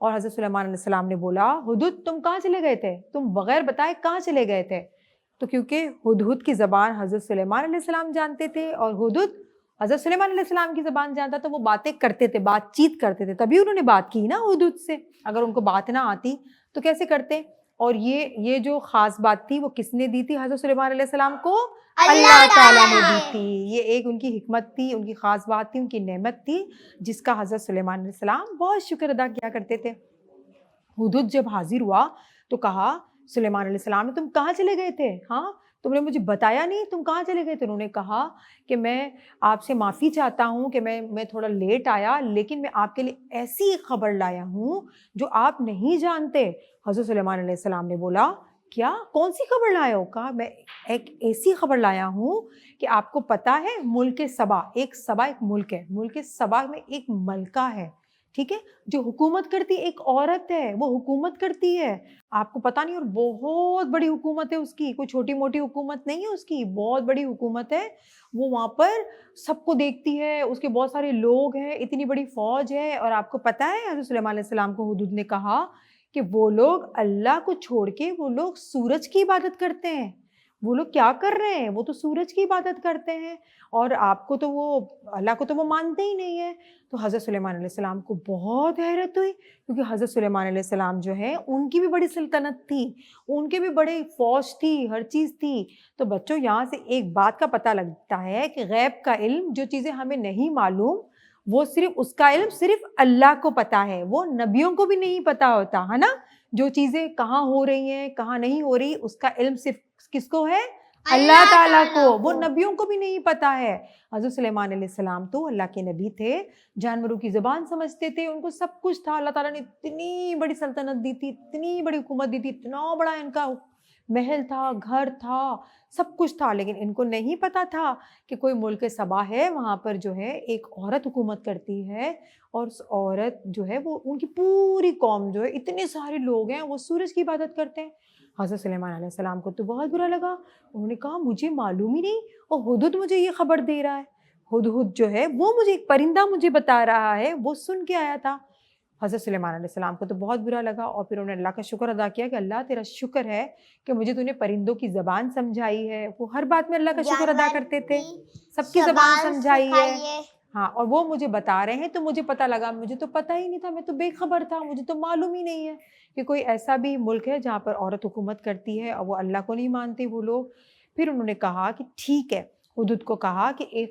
और हज़रत सुलेमान अलैहिस्सलाम ने बोला, हुदहुद तुम कहाँ चले गए थे, तुम बगैर बताए कहाँ चले गए थे। तो क्योंकि हुदहुद की ज़बान हज़रत सुलेमान अलैहिस्सलाम जानते थे, और हुदहुद हज़रत सुलेमान अलैहिस्सलाम की ज़बान जानता, तो वो बातें करते थे, बातचीत करते थे, तभी उन्होंने बात की ना हुदहुद से। अगर उनको बात ना आती तो कैसे करते। और ये जो ख़ास बात थी वो किसने दी थी हज़रत सुलेमान अलैहिस्सलाम को? अल्लाह ताला ने दी थी। ये एक उनकी हिकमत थी, उनकी ख़ास बात थी, उनकी नेमत थी, जिसका हज़रत सुलेमान अलैहिस्सलाम बहुत शुक्र अदा किया करते थे। हुदहुद जब हाजिर हुआ तो कहा सुलेमान अलैहिस्सलाम ने, तुम कहाँ चले गए थे, हाँ तुमने मुझे बताया नहीं, तुम कहाँ चले गए थे। उन्होंने कहा कि मैं आपसे माफ़ी चाहता हूँ कि मैं थोड़ा लेट आया, लेकिन मैं आपके लिए ऐसी एक खबर लाया हूँ जो आप नहीं जानते। हज़रत सुलेमान अलैहिस्सलाम ने बोला, क्या, कौन सी खबर लाए हो? कहा मैं एक ऐसी खबर लाया हूँ कि आपको पता है मुल्क सबा, एक मुल्क है, मुल्क सबा में एक मलका है, ठीक है, जो हुकूमत करती, एक औरत है, वो हुकूमत करती है, आपको पता नहीं, और बहुत बड़ी हुकूमत है उसकी, कोई छोटी मोटी हुकूमत नहीं है उसकी, बहुत बड़ी हुकूमत है। वो वहाँ पर सबको देखती है, उसके बहुत सारे लोग हैं, इतनी बड़ी फौज है। और आपको पता है हज़रत सुलेमान अलैहिस्सलाम को हुदहुद ने कहा कि वो लोग अल्लाह को छोड़ के वो लोग सूरज की इबादत करते हैं। वो लोग क्या कर रहे हैं, वो तो सूरज की इबादत करते हैं, और आपको तो वो, अल्लाह को तो वो मानते ही नहीं है। तो हज़रत सुलेमान अलैहिस्सलाम को बहुत हैरत हुई, क्योंकि हज़रत सुलेमान अलैहिस्सलाम जो है उनकी भी बड़ी सल्तनत थी, उनके भी बड़े फौज थी, हर चीज़ थी। तो बच्चों, यहाँ से एक बात का पता लगता है कि गैब का इल्म, जो चीज़ें हमें नहीं मालूम, वो सिर्फ उसका इल्म सिर्फ अल्लाह को पता है, वो नबियों को भी नहीं पता होता है ना। जो चीज़ें कहाँ हो रही हैं, कहाँ नहीं हो रही, उसका इल्म सिर्फ किसको है? अल्लाह ताला को, वो नबियों को भी नहीं पता है। हज़रत सुलेमान अलैहिस्सलाम तो अल्लाह के नबी थे, जानवरों की ज़बान समझते थे, उनको सब कुछ था। अल्लाह ताला ने इतनी बड़ी सल्तनत दी थी, इतनी बड़ी हुकूमत दी थी, इतना बड़ा इनका महल था, घर था, सब कुछ था, लेकिन इनको नहीं पता था कि कोई मुल्क सबा है, वहाँ पर जो है एक औरत हुकूमत करती है, और उस औरत जो है वो, उनकी पूरी कौम जो है, इतने सारे लोग हैं, वो सूरज की इबादत करते हैं। हज़रत सुलेमान अलैहिस्सलाम को तो बहुत बुरा लगा। उन्होंने कहा मुझे मालूम ही नहीं, और हुदहुद मुझे ये खबर दे रहा है। हुदहुद जो है वो मुझे, एक परिंदा मुझे बता रहा है, वो सुन के आया था। हज़रत सुलेमान अलैहिस्सलाम को तो बहुत बुरा लगा, और फिर उन्होंने अल्लाह का शुक्र अदा किया कि अल्लाह तेरा शुक्र है कि मुझे तूने परिंदों की ज़बान समझाई है। वो हर बात में अल्लाह का शुक्र अदा करते थे, सबकी ज़बान समझाई है। हाँ, और वो मुझे बता रहे हैं तो मुझे पता लगा, मुझे तो पता ही नहीं था, मैं तो बेखबर था, मुझे तो मालूम ही नहीं है कि कोई ऐसा भी मुल्क है जहाँ पर औरत हुकूमत करती है, और वो अल्लाह को नहीं मानते वो लोग। फिर उन्होंने कहा कि ठीक है, हुदहुद को कहा कि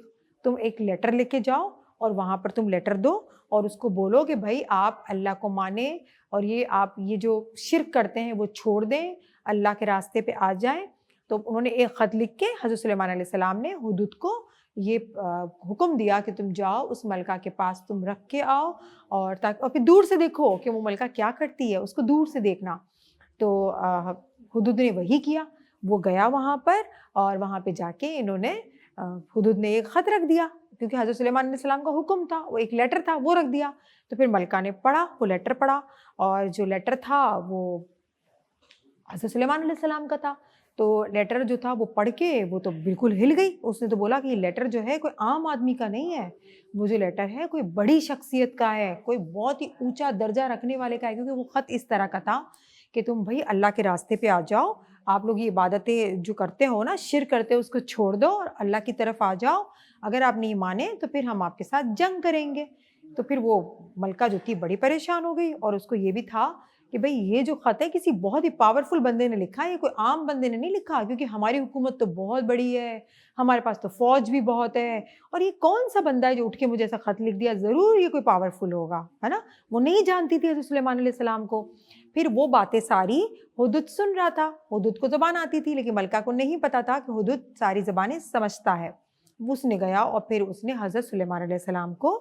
तुम एक लेटर लेके जाओ, और वहाँ पर तुम लेटर दो, और उसको बोलो कि भाई आप अल्लाह को माने, और आप ये जो शिर्क करते हैं वो छोड़ दें, अल्लाह के रास्ते पे आ जाएं। तो उन्होंने एक ख़त लिख के हज़रत सुलेमान अलैहिस्सलाम ने हुदहुद को ये हुक्म दिया कि तुम जाओ उस मलका के पास, तुम रख के आओ और ताकि और फिर दूर से देखो कि वो मलका क्या करती है, उसको दूर से देखना। तो हुदूद ने वही किया, वो गया वहाँ पर और वहाँ पे जाके इन्होंने हुदूद ने एक ख़त रख दिया, क्योंकि हज़रत सुलेमान अलैहिस्सलाम का हुक्म था, वो एक लेटर था, वो रख दिया। तो फिर मलका ने पढ़ा, वो लेटर पढ़ा और जो लेटर था वो हज़रत सुलेमान अलैहिस्सलाम का था। तो लेटर जो था वो पढ़ के वो तो बिल्कुल हिल गई। उसने तो बोला कि ये लेटर जो है कोई आम आदमी का नहीं है, वो जो लेटर है कोई बड़ी शख्सियत का है, कोई बहुत ही ऊंचा दर्जा रखने वाले का है। क्योंकि वो ख़त इस तरह का था कि तुम भाई अल्लाह के रास्ते पे आ जाओ, आप लोग ये इबादतें जो करते हो ना, शिर्क करते हो, उसको छोड़ दो और अल्लाह की तरफ आ जाओ। अगर आप नहीं माने तो फिर हम आपके साथ जंग करेंगे। तो फिर वो मलका जो थी बड़ी परेशान हो गई और उसको ये भी था कि भाई ये जो ख़त है किसी बहुत ही पावरफुल बंदे ने लिखा है, ये कोई आम बंदे ने नहीं लिखा, क्योंकि हमारी हुकूमत तो बहुत बड़ी है, हमारे पास तो फ़ौज भी बहुत है और ये कौन सा बंदा है जो उठ के मुझे ऐसा ख़त लिख दिया, ज़रूर ये कोई पावरफुल होगा, है ना। वो नहीं जानती थी हज़रत सुलेमान अलैहिस्सलाम को। फिर वो बातें सारी हुदूद सुन रहा था, हुदूद को ज़बान आती थी लेकिन मलका को नहीं पता था कि हुदूद सारी ज़बानें समझता है। उसने गया और फिर उसने हज़रत सुलेमान अलैहिस्सलाम को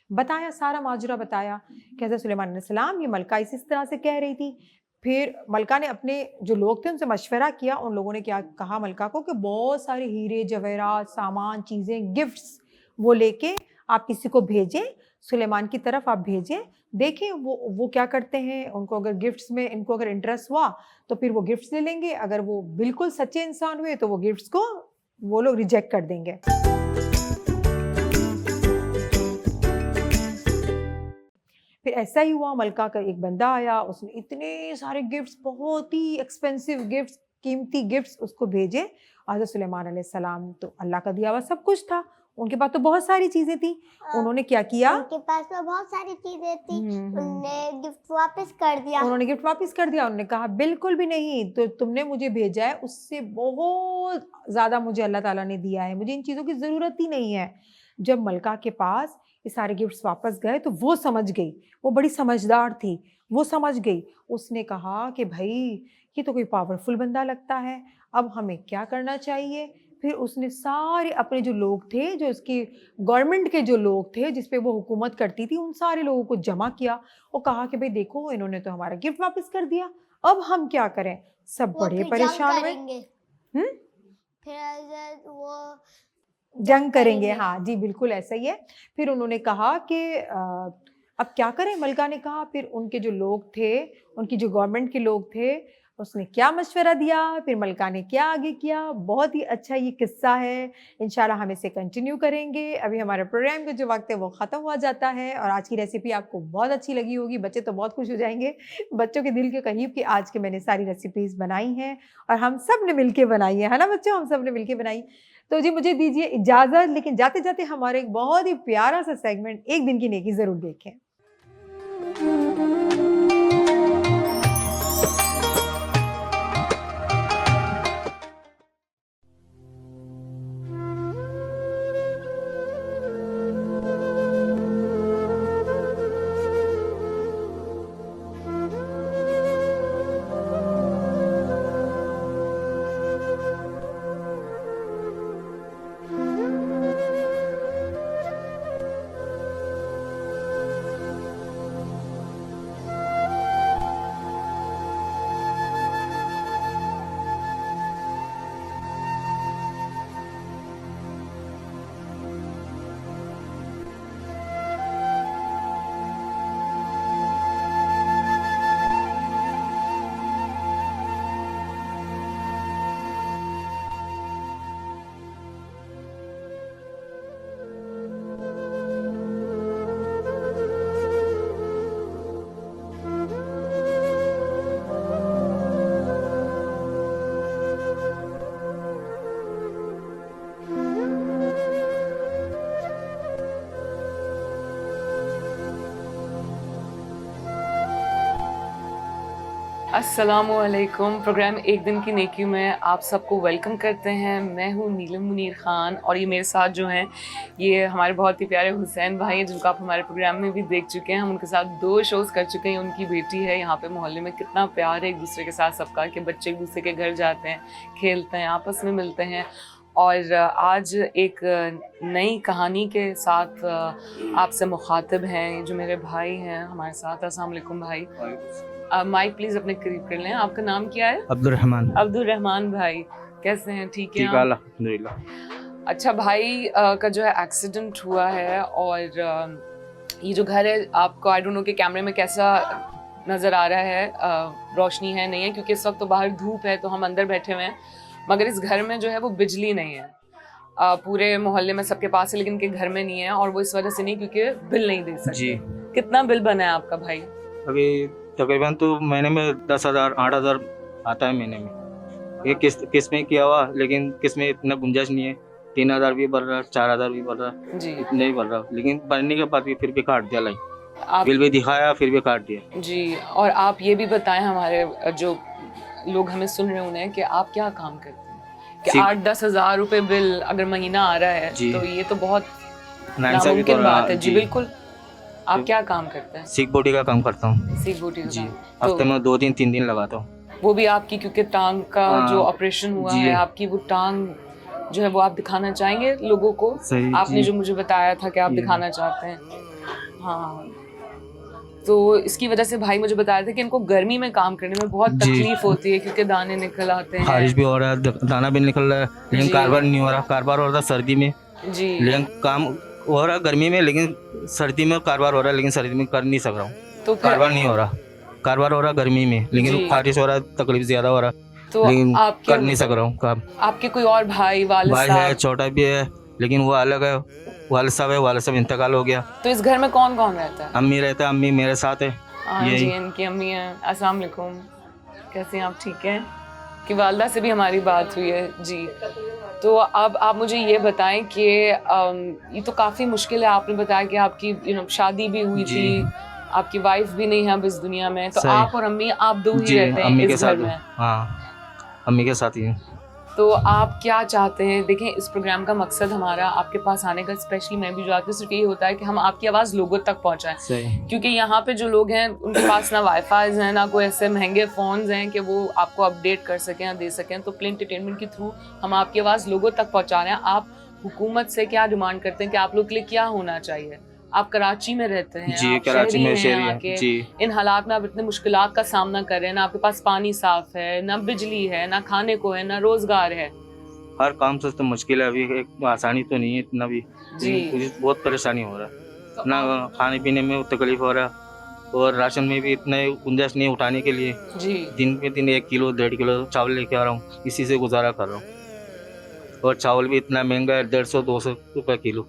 बताया, सारा माजरा बताया कि हज़रत सुलेमान अलैहिस्सलाम ये मलका इस तरह से कह रही थी। फिर मलका ने अपने जो लोग थे उनसे मशवरा किया, उन लोगों ने क्या कहा मलका को कि बहुत सारे हीरे जवाहरात, सामान, चीज़ें, गिफ्ट्स वो लेके आप किसी को भेजें, सुलेमान की तरफ आप भेजें, देखें वो क्या करते हैं। उनको अगर गिफ्ट्स में इनको अगर इंटरेस्ट हुआ तो फिर वो गिफ्ट्स ले लेंगे, अगर वो बिल्कुल सच्चे इंसान हुए तो वो गिफ्ट्स को वो लोग रिजेक्ट कर देंगे। फिर ऐसा ही हुआ, मलका का एक बंदा आया, उसने इतने सारे गिफ्ट्स, बहुत ही एक्सपेंसिव गिफ्ट्स, कीमती गिफ्ट्स उसको भेजे। हज़रत सुलेमान अलैहिस्सलाम तो अल्लाह का दिया हुआ सब कुछ था, उनके पास तो बहुत सारी चीज़ें थी। उन्होंने क्या किया, उनके पास तो बहुत सारी चीजें थी, उन्होंने गिफ्ट वापस कर दिया। उन्होंने गिफ्ट वापस कर दिया। उन्होंने कहा बिल्कुल भी नहीं, तो तुमने मुझे भेजा है उससे बहुत ज़्यादा मुझे अल्लाह ताला ने दिया है, मुझे इन चीज़ों की ज़रूरत ही नहीं है। जब मलका के पास ये सारे गिफ्ट्स वापस गए तो वो समझ गई, वो बड़ी समझदार थी, वो समझ गई। उसने कहा कि भाई ये तो कोई पावरफुल बंदा लगता है, अब हमें क्या करना चाहिए। फिर उसने सारे अपने जो लोग थे, जो उसकी गवर्नमेंट के जो लोग थे जिस पे वो हुकूमत करती थी, उन सारे लोगों को जमा किया और कहा कि भाई देखो इन्होंने तो हमारा गिफ्ट वापस कर दिया, अब हम क्या करें। सब वो बड़े फिर परेशान हुए। करेंगे। फिर वो जंग करेंगे, करेंगे। हाँ जी, बिल्कुल ऐसा ही है। फिर उन्होंने कहा कि अब क्या करें। मलका ने कहा, फिर उनके जो लोग थे, उनकी जो गवर्नमेंट के लोग थे, उसने क्या मशवरा दिया, फिर मलका ने क्या आगे किया, बहुत ही अच्छा ये किस्सा है। इंशाल्लाह हम इसे कंटिन्यू करेंगे। अभी हमारे प्रोग्राम का जो वक्त है वो ख़त्म हुआ जाता है और आज की रेसिपी आपको बहुत अच्छी लगी होगी, बच्चे तो बहुत खुश हो जाएंगे, बच्चों के दिल के करीब कि आज के मैंने सारी रेसिपीज़ बनाई हैं और हम सब ने मिल के बनाई है ना बच्चों, हम सब ने मिल के बनाई। तो जी मुझे दीजिए इजाज़त, लेकिन जाते जाते हमारे एक बहुत ही प्यारा सा सेगमेंट एक दिन की नेकी ज़रूर देखें। अस्सलामुअलैकुम। प्रोग्राम एक दिन की नेकी में आप सबको वेलकम करते हैं। मैं हूँ नीलम मुनीर ख़ान और ये मेरे साथ जो हैं ये हमारे बहुत ही प्यारे हुसैन भाई हैं, जिनको आप हमारे प्रोग्राम में भी देख चुके हैं। हम उनके साथ 2 शोज़ कर चुके हैं। उनकी बेटी है, यहाँ पे मोहल्ले में कितना प्यार है एक दूसरे के साथ सबका, कि बच्चे एक दूसरे के घर जाते हैं, खेलते हैं, आपस में मिलते हैं और आज एक नई कहानी के साथ आपसे मुखातिब हैं जो मेरे भाई हैं हमारे साथ। अस्सलाम वालेकुम भाई। माइक प्लीज अपने करीब कर लें। आपका नाम क्या है? अब्दुल रहमान। अब्दुल रहमान भाई, कैसे हैं? ठीक है ठीक है, आप? अल्हम्दुलिल्लाह। अच्छा भाई का जो है एक्सीडेंट हुआ है और ये जो घर है आपको आई डोंट नो कि कैमरे में कैसा नज़र आ रहा है, रोशनी है नहीं है, क्योंकि इस वक्त तो बाहर धूप है तो हम अंदर बैठे हुए हैं, मगर इस घर में जो है वो बिजली नहीं है। पूरे मोहल्ले में सबके पास है लेकिन इनके घर में नहीं है, और वो इस वजह से नहीं क्योंकि बिल नहीं दे सकते। जी। कितना बिल बना है आपका भाई? अभी तकरीबन तो महीने में 10,000 8,000 आता है महीने में। ये किस्त में किया हुआ, लेकिन किस्त में इतना गुंजाइश नहीं है। 3,000 भी भर रहा, 4,000 भी भर रहा, जी इतने ही भर रहा, लेकिन भरने के बाद भी फिर भी काट दिया लाइन। आप बिल भी दिखाया फिर भी काट दिया। जी। और आप ये भी बताएं हमारे जो लोग हमें सुन रहे उन्हें कि आप क्या काम करते हैं कि 8-10 हज़ार रुपए बिल अगर महीना आ रहा है जी। तो ये तो बहुत नाइंसाफी नामुमकिन तो बात है। जी जी। बिल्कुल। आप क्या काम करते हैं? सिख बोटी का काम करता हूँ सीख बूटी का जी। काम। हफ्ते तो में 2-3 दिन लगाता हूँ। वो भी आपकी, क्योंकि टांग का हाँ, जो ऑपरेशन हुआ जी। है आपकी, वो टांग जो है वो आप दिखाना चाहेंगे लोगों को? सही आपने जी। जो मुझे बताया था कि आप जी। दिखाना चाहते हैं। हाँ, तो इसकी वजह से भाई मुझे बता रहे थे कि इनको गर्मी में काम करने में बहुत जी। तकलीफ होती है क्योंकि दाने निकल आते हैं। बारिश भी हो रहा है, दाना भी निकल रहा है, लेकिन जी। कारोबार नहीं हो रहा। कारोबार हो रहा था सर्दी में, जी लेकिन काम हो रहा गर्मी में, लेकिन सर्दी में कारोबार हो रहा है, लेकिन सर्दी में कर नहीं सक रहा हूँ। तो फिर कारोबार नहीं हो रहा। कारोबार हो रहा गर्मी में, जी। लेकिन बारिश हो रहा है, तकलीफ ज्यादा हो रहा, तो लेकिन आपके कर नहीं सक रहा हूँ काम। आपके कोई और भाई वालिद भाई है, साहब? छोटा भी है, लेकिन वो अलग है। वालिद साहब इंतकाल हो गया। तो इस घर में कौन कौन रहता है? अम्मी रहता है, अम्मी मेरे साथ है। हाँ यही। जी, इनकी अम्मी हैं। अस्सलाम वालेकुम, कैसे हैं आप? ठीक हैं? कि वालदा से भी हमारी बात हुई है जी। तो अब आप मुझे ये बताएं कि ये तो काफ़ी मुश्किल है। आपने बताया कि आपकी शादी भी हुई जी। थी, आपकी वाइफ भी नहीं है अब इस दुनिया में, तो सही। आप और अम्मी आप दो ही जी, रहते हैं अम्मी के इस घर साथ में। हूँ। हाँ, अम्मी के साथ ही हूँ। तो आप क्या चाहते हैं? देखें, इस प्रोग्राम का मकसद हमारा आपके पास आने का, स्पेशली मैं भी जो आती हूँ, सिर्फ यही होता है कि हम आपकी आवाज़ लोगों तक पहुँचाएं। सही। क्योंकि यहाँ पे जो लोग हैं उनके पास ना वाईफाई हैं, ना कोई ऐसे महंगे फ़ोन्स हैं कि वो आपको अपडेट कर सकें या दे सकें। तो प्ले एंटरटेनमेंट के थ्रू हम आपकी आवाज़ लोगों तक पहुँचा रहे हैं। आप हुकूमत से क्या डिमांड करते हैं कि आप लोग के लिए क्या होना चाहिए? आप कराची में रहते हैं, जी, आप कराची में हैं शहरी यहाँ है के। जी। इन हालात में आप इतने मुश्किलात का सामना कर रहे हैं, ना आपके पास पानी साफ है, ना बिजली है, ना खाने को है, ना रोजगार है। हर काम से तो मुश्किल है, अभी एक आसानी तो नहीं है इतना भी जी। मुझे बहुत परेशानी हो रहा है। ना खाने पीने में तकलीफ हो रहा है, और राशन में भी इतना गुंजाइश नहीं उठाने के लिए। जी दिन पे दिन 1 किलो 1.5 किलो चावल लेके आ रहा हूँ, इसी से गुजारा कर रहा हूँ। और चावल भी इतना महंगा है, 150-200 रुपये किलो,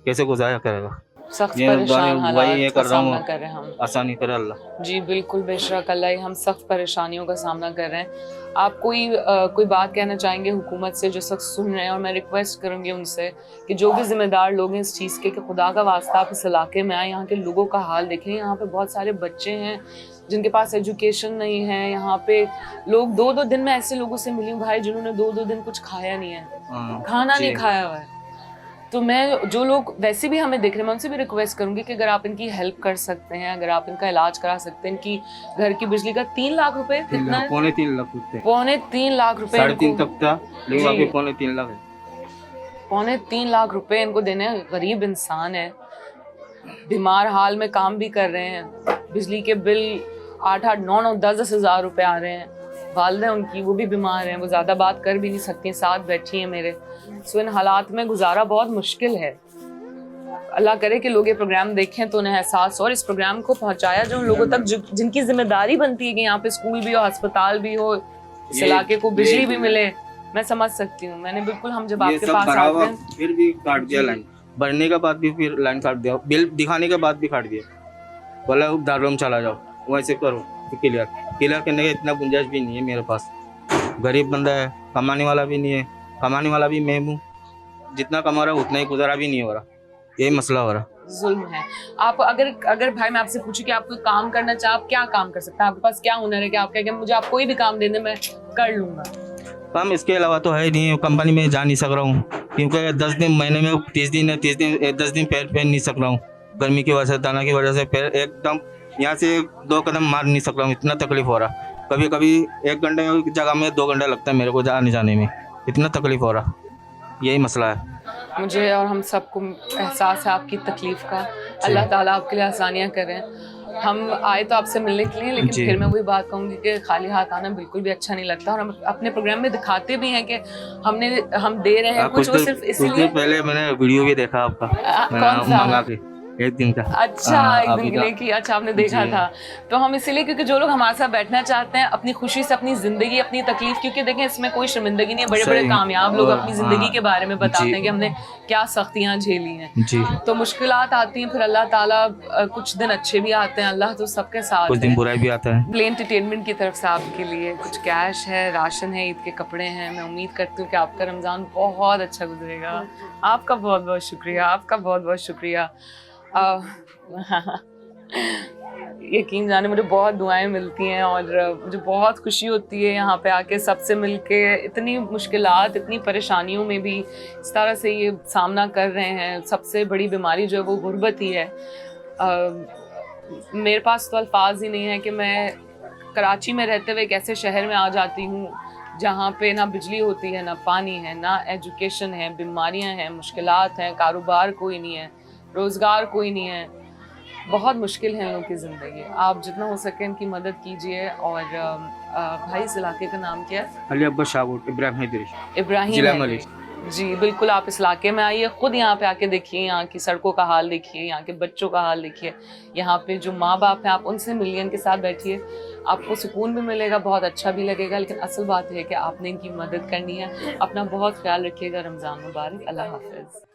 कैसे गुजारा करेगा? सख्त ये परेशान वही हालात ये का कर रहा सामना हूँ, कर रहे हैं हम। आसानी करे अल्लाह। जी बिल्कुल, बेशक अल्लाह ही, हम सख्त परेशानियों का सामना कर रहे हैं। आप कोई बात कहना चाहेंगे हुकूमत से जो सख्त सुन रहे हैं? और मैं रिक्वेस्ट करूँगी उनसे कि जो भी जिम्मेदार लोग हैं इस चीज़ के, कि खुदा का वास्ता आप इस इलाके में आए, यहाँ के लोगों का हाल देखें। यहाँ पे बहुत सारे बच्चे हैं जिनके पास एजुकेशन नहीं है। यहाँ पे लोग 2-2 दिन में ऐसे लोगों से मिली हूँ भाई जिन्होंने 2-2 दिन कुछ खाया नहीं है, खाना नहीं खाया हुआ है। तो मैं, जो लोग वैसे भी हमें देख रहे हैं, मैं उनसे भी रिक्वेस्ट करूंगी कि अगर आप इनकी हेल्प कर सकते हैं, अगर आप इनका इलाज करा सकते हैं, इनकी घर की बिजली का 3 लाख रुपए, कितना? 3.5 लाख रुपए, 3.25 लाख रुपए, 3.5 तक था, लेकिन जी। अभी 3.5 लाख है। 3.25 लाख रुपए इनको देने हैं। गरीब इंसान है, बीमार हाल में काम भी कर रहे हैं, बिजली के बिल 8-8, 9-9, 10-10 हज़ार रुपए आ रहे हैं। वालिदा उनकी, वो भी बीमार हैं, वो ज़्यादा बात कर भी नहीं सकती, साथ बैठी हैं मेरे। सो इन हालात में गुजारा बहुत मुश्किल है। अल्लाह करे कि लोग ये प्रोग्राम देखें तो उन्हें एहसास हो, और इस प्रोग्राम को पहुंचाया जो उन लोगों तक जिनकी जिम्मेदारी बनती है कि यहाँ पे स्कूल भी हो, अस्पताल भी हो, इस इलाके को बिजली भी मिले। मैं समझ सकती हूँ, मैंने बिल्कुल, हम जब आपके पास आते हैं, फिर भी काट दिया लाइन, भरने के बाद भी फिर लाइन काट दिया, बिल दिखाने के बाद भी काट दिया। बोला दारूम चला जाओ, वैसे करो, क्लियर करने का इतना गुंजाइश भी नहीं है मेरे पास। गरीब बंदा है, कमाने वाला भी नहीं है, कमाने वाला भी मैं हूँ, जितना कमा रहा उतना ही गुजारा भी नहीं हो रहा, यही मसला हो रहा। जुल्म है। आप अगर भाई मैं आपसे पूछूं कि आप कोई काम करना चाहे, आप क्या काम कर सकते हैं? आपके पास क्या हुनर है कि आप कहें कि मुझे आप कोई भी काम दे दें मैं कर लूंगा? काम इसके अलावा तो है नहीं, कंपनी में जा नहीं सक रहा हूँ, क्योंकि 10 दिन महीने में 30 दिन है, 30 दिन 10 दिन पैर पहन नहीं सक रहा हूँ, गर्मी की वजह से, दाना की वजह से पैर एकदम यहाँ से 2 कदम मार नहीं सक रहा हूँ, इतना तकलीफ हो रहा। कभी कभी 1 घंटे की जगह में 2 घंटा लगता है मेरे को आने जाने में, इतना तकलीफ हो रहा। यही मसला है। मुझे और हम सबको एहसास है आपकी तकलीफ का। अल्लाह ताला आपके लिए आसानियाँ करें। हम आए तो आपसे मिलने के लिए, लेकिन जी। फिर मैं वही बात कहूँगी कि खाली हाथ आना बिल्कुल भी अच्छा नहीं लगता, और हम अपने प्रोग्राम में दिखाते भी हैं कि हम दे रहे हैं कुछ, वो सिर्फ कुछ इसलिए। दिन पहले मैंने वीडियो भी देखा आपका, मैंने कौन सा? मंगा के एक दिन का। अच्छा, एक अभी दिन के का। लिए कि अच्छा आपने देखा जी। था। तो हम इसीलिए, क्योंकि जो लोग हमारे साथ बैठना चाहते हैं अपनी खुशी से, अपनी जिंदगी, अपनी तकलीफ, क्योंकि देखें इसमें कोई शर्मिंदगी नहीं है, बड़े बड़े सही। कामयाब लोग और अपनी जिंदगी के बारे में बताते जी। हैं कि हमने क्या सख्तियां झेली हैं। जी। तो मुश्किलात आती हैं, फिर अल्लाह ताला कुछ दिन अच्छे भी आते हैं, अल्लाह तो सबके साथ कुछ दिन है। बुराई भी आता है। प्ले एंटरटेनमेंट की तरफ से आपके लिए कुछ कैश है, राशन है, ईद के कपड़े हैं। मैं उम्मीद करती हूँ कि आपका रमज़ान बहुत अच्छा गुजरेगा। आपका बहुत बहुत शुक्रिया, आपका बहुत बहुत शुक्रिया। यकीन जाने मुझे बहुत दुआएं मिलती हैं, और मुझे बहुत खुशी होती है यहाँ पे आके सबसे मिलके। इतनी मुश्किलात, इतनी परेशानियों में भी इस तरह से ये सामना कर रहे हैं। सबसे बड़ी बीमारी जो है वो गुर्बत ही है। मेरे पास तो अल्फाज ही नहीं है कि मैं कराची में रहते हुए एक ऐसे शहर में आ जाती हूँ जहाँ पे ना बिजली होती है, ना पानी है, ना एजुकेशन है, बीमारियाँ हैं, मुश्किलात हैं, कारोबार कोई नहीं है, रोज़गार कोई नहीं है। बहुत मुश्किल है लोगों की ज़िंदगी। आप जितना हो सके इनकी मदद कीजिए। और भाई इस इलाके का नाम क्या है? अली अब्बास शाहबूट, इब्राहिम हैदरी, इब्राहिम जिला हैदरी। जी बिल्कुल, आप इस इलाके में आइए, खुद यहाँ पे आके देखिए, यहाँ की सड़कों का हाल देखिए, यहाँ के बच्चों का हाल देखिए, यहाँ पे जो माँ बाप हैं आप उनसे मिलिए, इनके साथ बैठिए, आपको सुकून भी मिलेगा, बहुत अच्छा भी लगेगा। लेकिन असल बात है कि आपने इनकी मदद करनी है। अपना बहुत ख्याल रखिएगा। रमज़ान मुबारक। अल्लाह हाफ़िज़।